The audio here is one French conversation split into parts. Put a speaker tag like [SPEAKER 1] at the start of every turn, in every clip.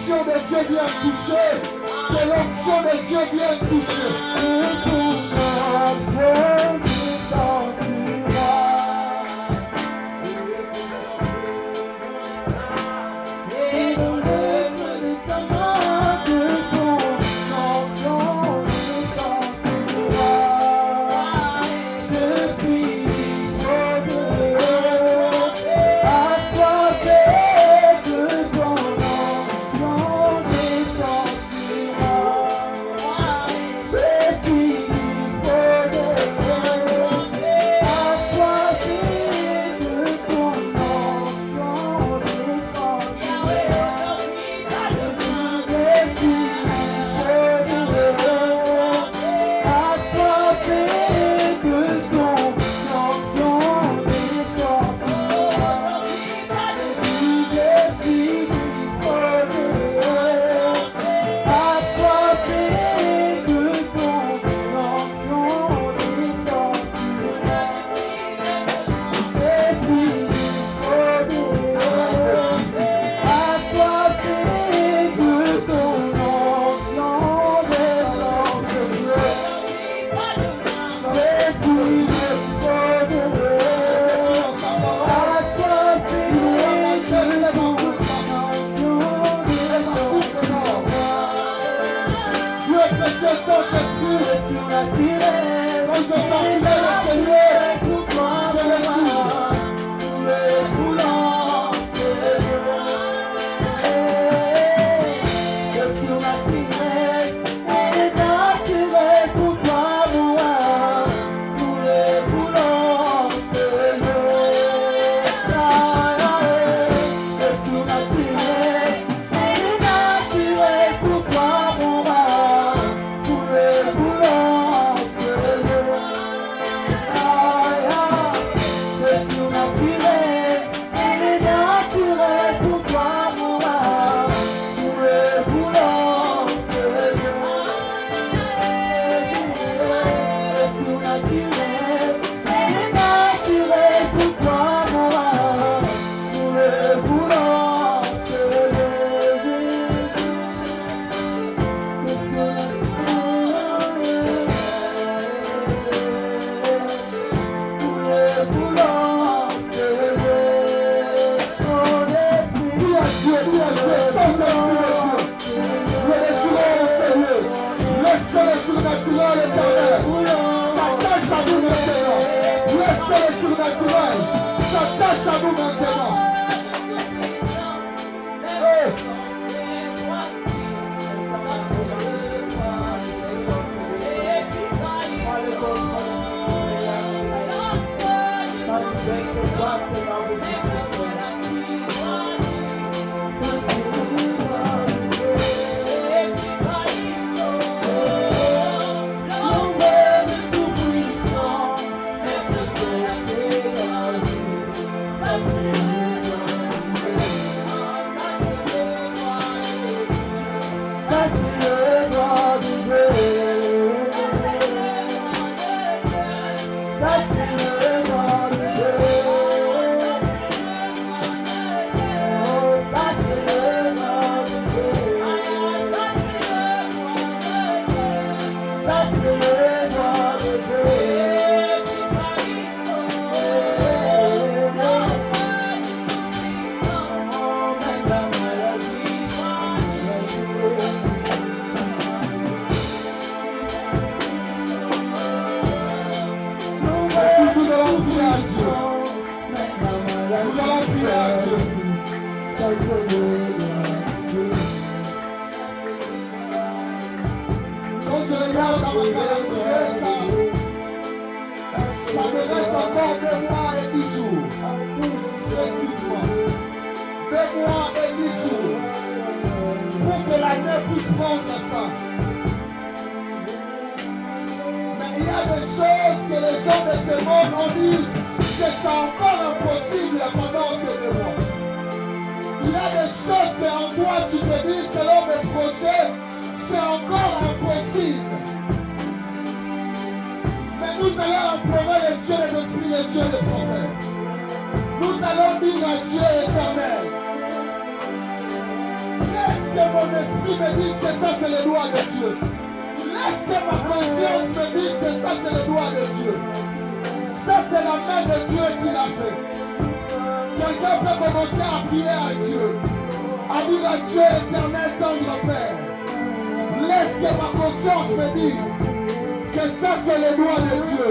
[SPEAKER 1] l'onction de Dieu vienne toucher. Que l'onction de Dieu vienne toucher. Nous allons dire à Dieu éternel. Yes. que mon esprit me dise que ça c'est le doigt de Dieu. Laisse que ma conscience me dise que ça c'est le doigt de Dieu. Ça c'est la main de Dieu qui l'a fait. Quelqu'un peut commencer à prier à Dieu. À dire à Dieu éternel, tendre Père. Laisse que ma conscience me dise que ça c'est le doigt de Dieu.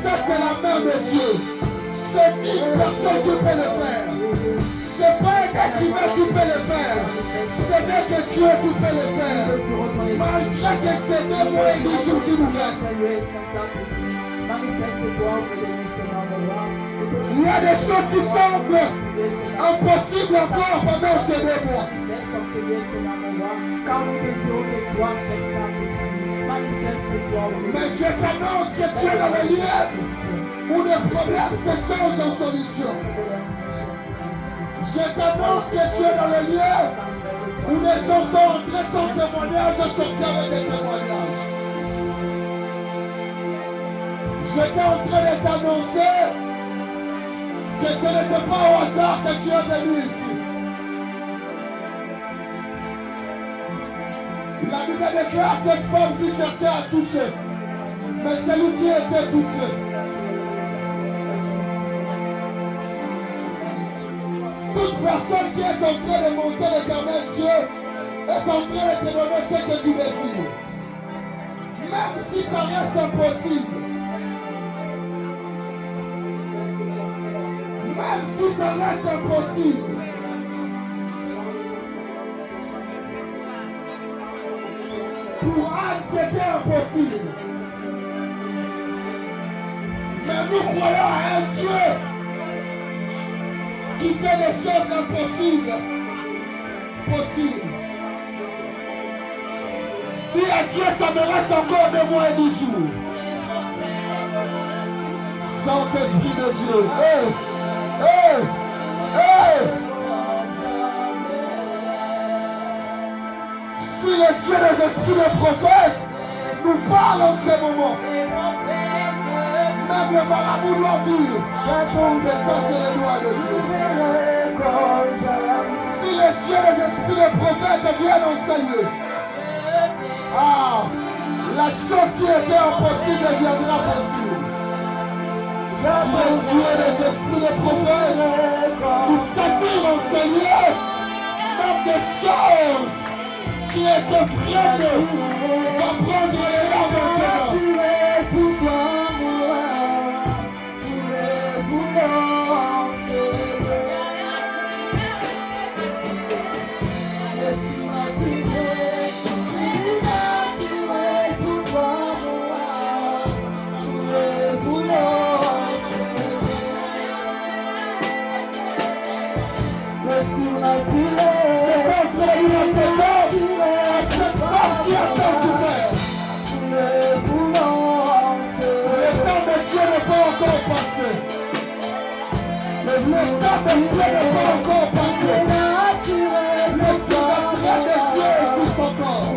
[SPEAKER 1] Ça c'est la main de Dieu. C'est une personne qui peut le faire. C'est pas un être humain qui peut le faire. C'est bien que Dieu qui peut le faire. Malgré que c'est 2 mois et 10 jours qui nous restent. Il y a des choses qui semblent impossibles encore pendant ces 2 mois. Mais je t'annonce que tu es dans le lieu où les problèmes se changent en solution. Je t'annonce que tu es dans le lieu où les gens sont entrés sans témoignage et sortir avec des témoignages. J'étais en train de t'annoncer que ce n'était pas au hasard que tu es venu ici. La Bible déclare cette femme qui cherchait à toucher, mais c'est lui qui était touché. Toute personne qui est en train de monter l'éternel Dieu est en train de te donner ce que tu désires. Même si ça reste impossible. Même si ça reste impossible. Pour Anne, c'était impossible. Mais nous croyons à un Dieu qui fait des choses impossibles possibles. Dis à Dieu, ça me reste encore 2 mois et 10 jours. Saint-Esprit de Dieu. Hey! Hey! Hey! Si le Dieu des esprits des prophètes nous parle en ce moment, même le marabout doit dire que ça c'est le doigt de Dieu. Si le Dieu des esprits des prophètes vient enseigner, la chose qui était impossible deviendra possible. Si le Dieu des esprits des prophètes nous s'attire enseigner même des choses qui étaient freinées, va prendre l'élan maintenant. Le temps de Dieu n'est pas encore passé. Le surnaturel de Dieu existe encore.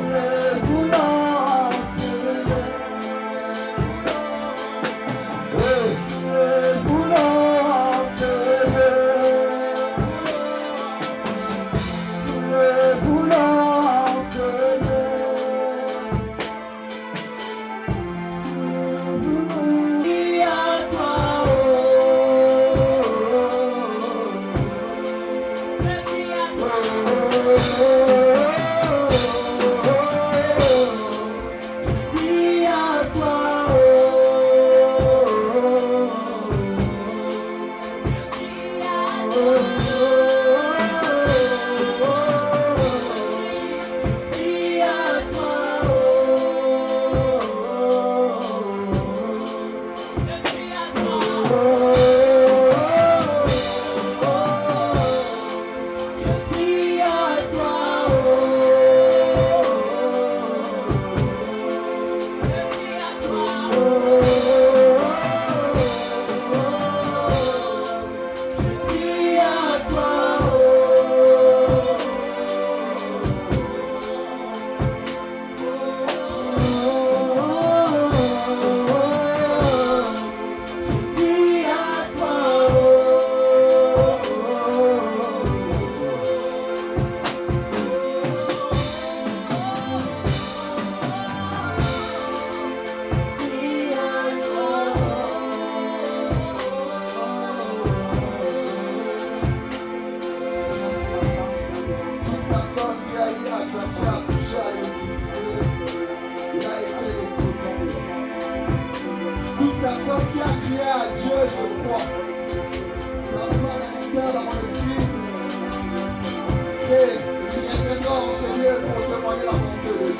[SPEAKER 1] pour témoigner la bonté de Dieu.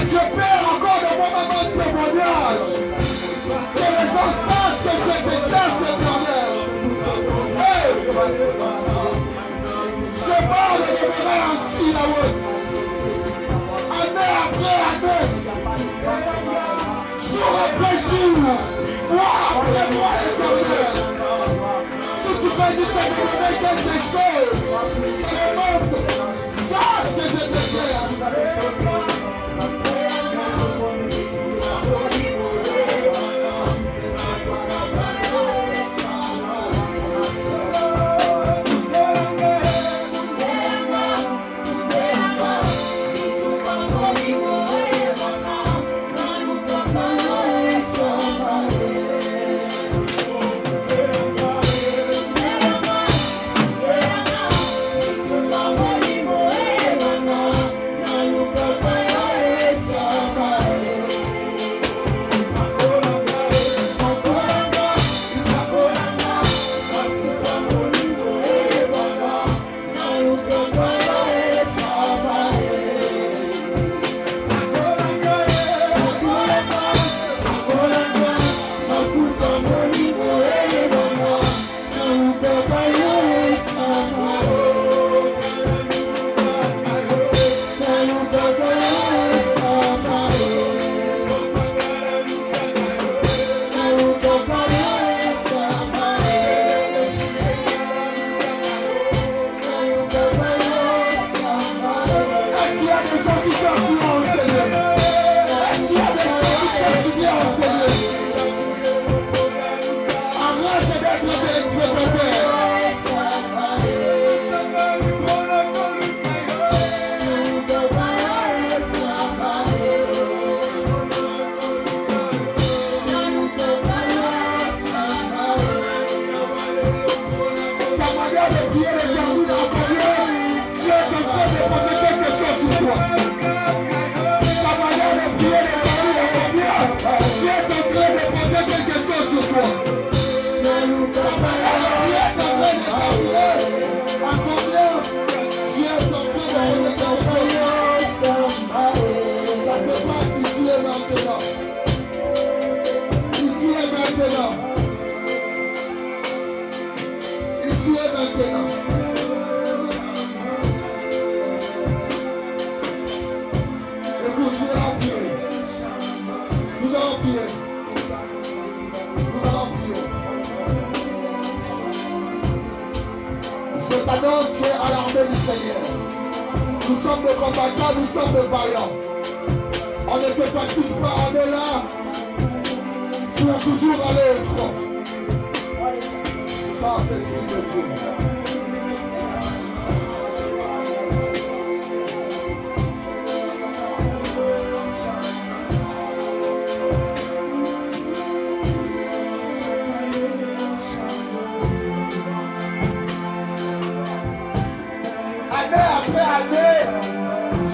[SPEAKER 1] Je perds encore de mon moment de témoignage. Que les gens sachent que je te cherche, Éternel. Hey! Je parle de demeurer ainsi là-haut. Année après année. Jour après jour. Mois après mois, Éternel. Si tu peux dire que je fais quelque chose, que le monde sache que je te cherche. Maintenant, tu es à l'armée du Seigneur. Nous sommes des combattants, nous sommes des vaillants. On ne se fatigue pas, on est là pour toujours aller au front. Saint-Esprit de Dieu.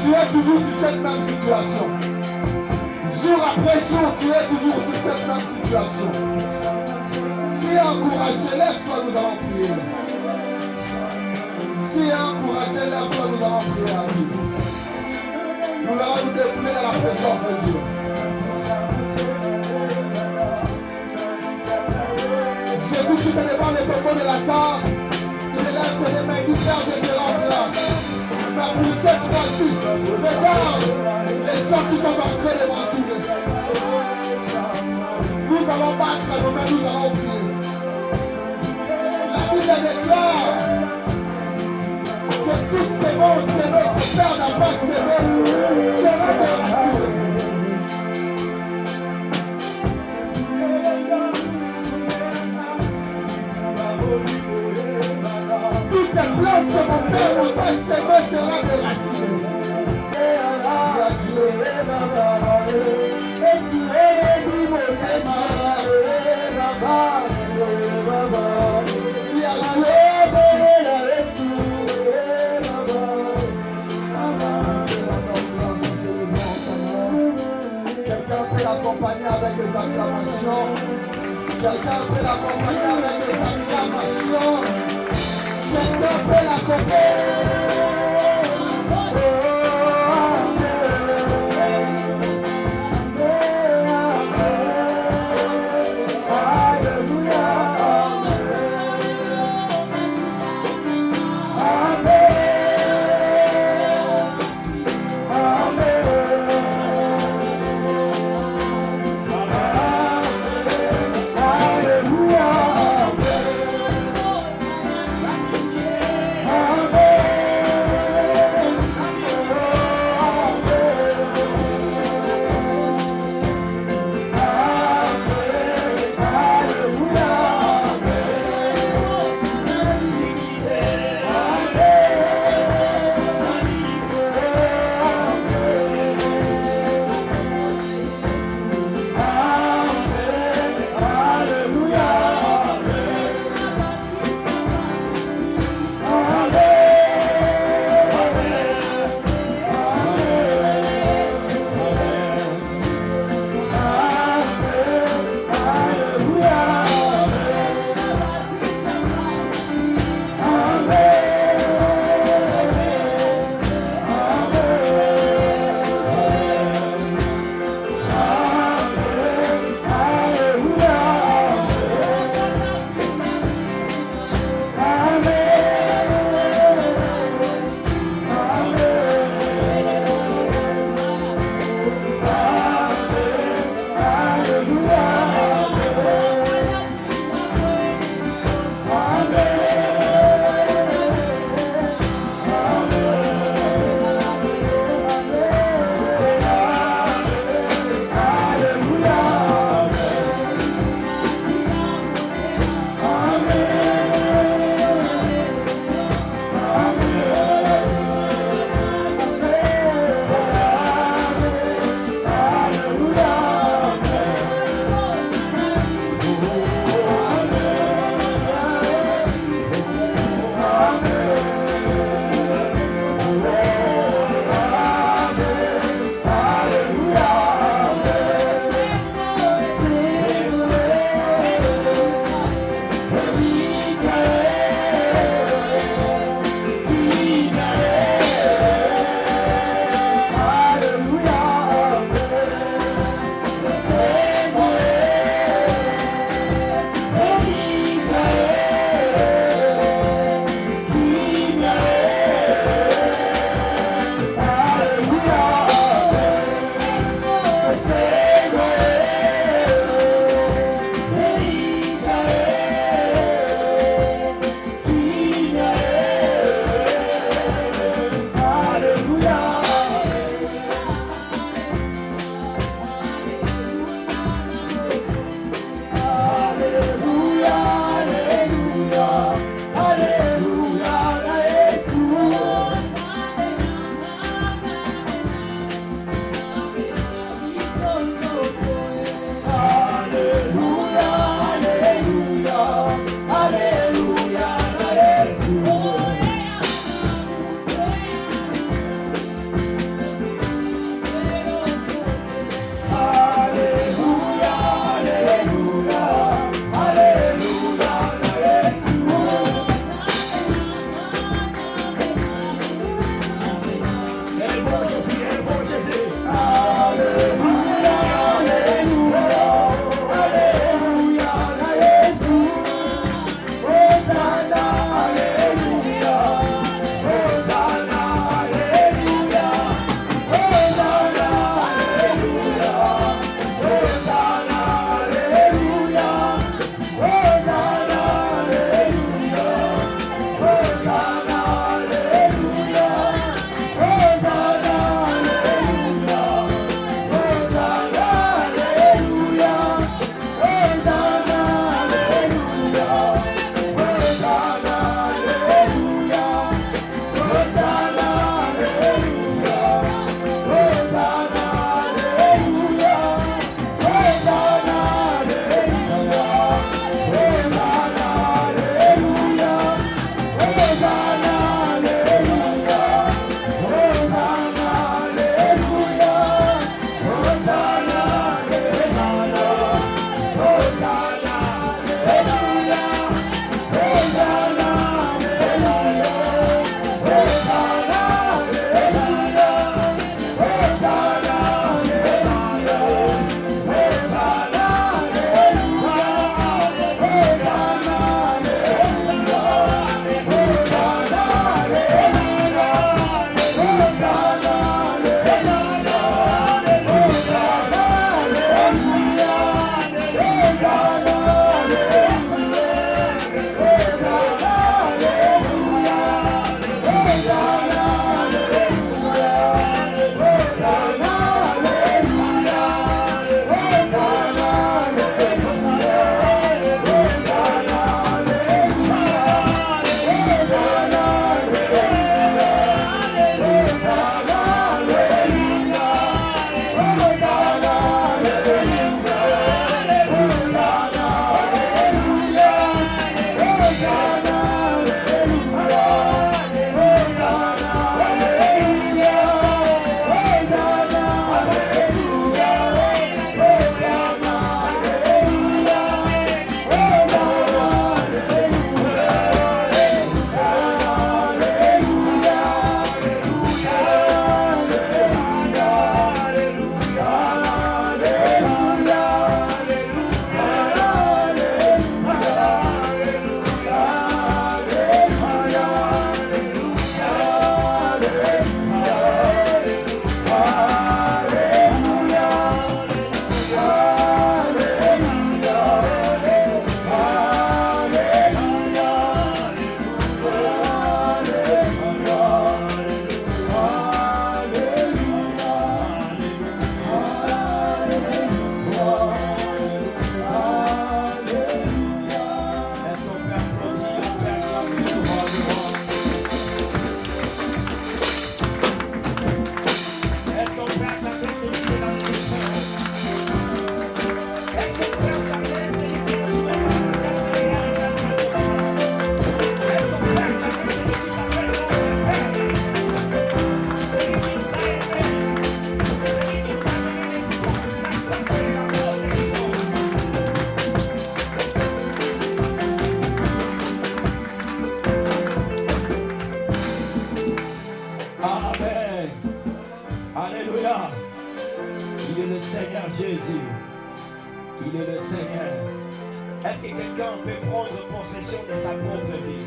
[SPEAKER 1] Tu es toujours sur cette même situation. Jour après jour, tu es toujours sur cette même situation. Si encouragé, lève-toi, nous allons prier. Si encouragé, lève-toi, nous allons prier à Dieu. Nous allons nous dépouiller à la présence de Dieu. Jésus, tu te devant le tombeau de Lazare. Il élève ses mains, il dit Père, je te rends grâce. Mais pour cette fois-ci, regarde les gens qui sont en train de m'entourer. Nous allons battre nos mains, nous allons prier. La Bible déclare que toutes ces mots que notre Père n'a pas semées seront déracinées. Toutes les plantes seront terre n'a pas semé sera déraciné. Quelqu'un peut l'accompagner avec des acclamations. Quelqu'un peut l'accompagner avec des acclamations. Quelqu'un peut l'accompagner. Amen.
[SPEAKER 2] Alléluia. Il est le Seigneur Jésus. Il est le Seigneur. Est-ce que quelqu'un peut prendre possession de sa propre vie?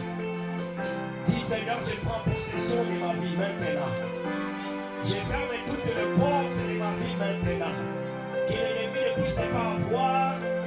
[SPEAKER 2] Dis Seigneur, je prends possession de ma vie maintenant. Je ferme toutes les portes de ma vie maintenant. Que l'ennemi ne puisse pas avoir